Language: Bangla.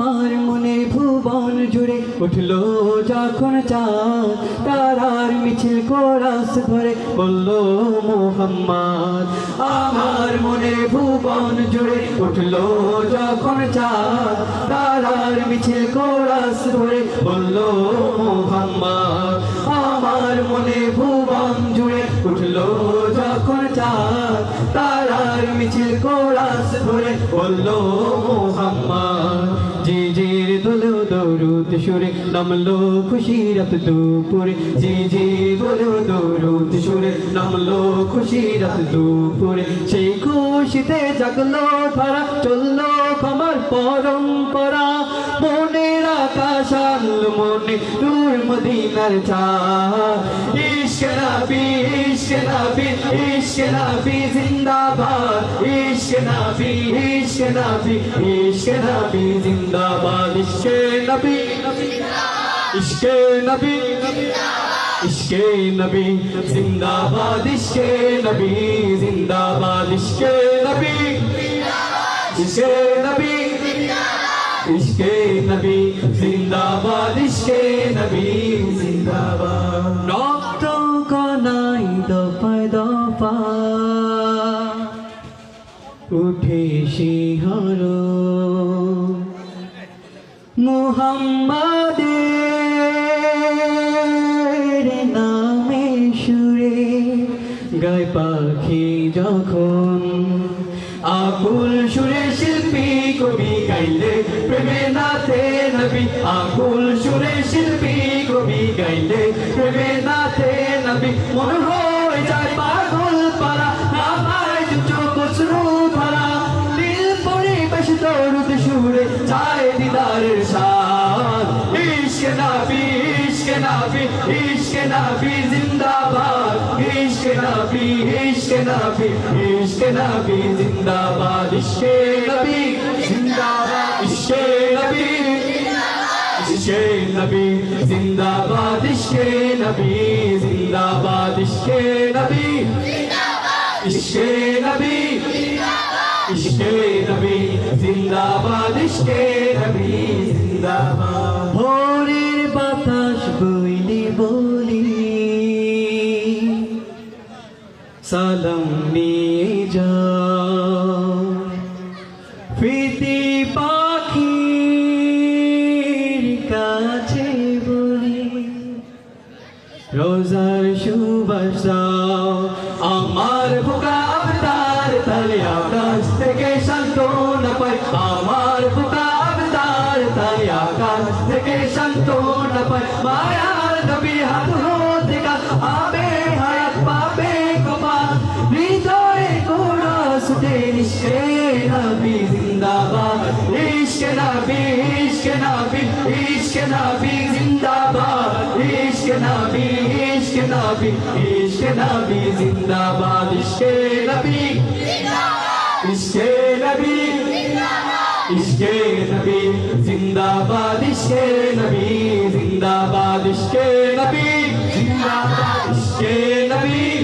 আমার মনে ভুবন জুড়ে উঠলো যখন চাঁদ, তারার মিছিল কোরাস ধরে বলল মুহাম্মদ। আমার মনে ভুবন জুড়ে উঠলো যখন চাঁদ, তারার মিছিল কোরাস ধরে বলল মুহাম্মদ। আমার মনে ভুবন জুড়ে উঠলো যখন চাঁদ, তারার মিছিল কোরাস ধরে বলল মুহাম্মদ। জিজির দোলো দরুদ সুরে নামলো খুশিরাত দুপুরে, জিজির দোলো দরুদ সুরে নামলো খুশিরাত দুপুরে। সেই খুশিতে জাগলো ধারা, চললো আমার পরম্পরা। মনের আকাশ আনলো মনে নূর মদিনার চাঁদ। ইশকে নবী, ইশকে নবী, ইশকে নবী জিন্দাবাদ। ইশকে নবী, ইশকে নবী, ইশকে নবী জিন্দাবাদ। ইশকে নবী, ইশকে নবী, ইশকে নবী জিন্দাবাদ। ইশকে নবী জিন্দাবাদ। ইশকে নবী, ইশকে নবী, ইশকে নবী জিন্দাবাদ। ইশকে নবী জিন্দাবাদ। রক্ত কণায় দফায় দফা উঠে শিহরণ, মুহাম্মাদের নামে সুরে গায় পাখি যখন। আকুল সুরে শিল্পী কবি গাইলে প্রেমে নাথে নবী। আকুল সুরে শিল্পী কবি গাইলে প্রেমে নাথে নবী। মন হয়ে যায় পাগল পারা, না পায় চোখ শ্রু ধরা। দিল পরিবেশ দরুদ সুরে যায় দিদারের স্বাদ। ইশকে নবী, ইশকে নবী, ইশকে নবী জিন্দাবাদ। ইশকে নবী, ইশকে নবী, ইশকে নবী জিন্দাবাদ। ইশকে নবী জিন্দাবাদ। ইশকে নবী, ইশকে নবী জিন্দাবাদ। ইশকে নবী জিন্দাবাদ। ইশকে নবী, ইশকে নবী, ইশকে নবী জিন্দাবাদ। ইশকে নবী জিন্দাবাদ। ভোরের বাতাস বইলে বলি সালাম নিয়ে যাও। প্রীতি পাখির কাছে বলি রোজার সুবাস দাও। আমার বুকা আবতার তালে আকাশ থেকে সান্ত্বনা পাই। আমার বুকা আবতার তালে আকাশ থেকে সান্ত্বনা পাই। মায়ার নবী হাত হতে আবে হায়াত পাবে কবা। হৃদয়ে কোরাস উঠে ইশকে নবী জিন্দাবাদ। ইশকে নবী, ইশকে নবী, ইশকে নবী জিন্দাবাদ। ইশকে নবী, ইশকে নবী, ইশকে নবী জিন্দাবাদ। ইশকে নবী, ইশকে নবী, ইশকে নবী জিন্দাবাদ। ইশকে নবী জিন্দাবাদ। ইশকে নবী জিন্দাবাদ। ইশকে নবী।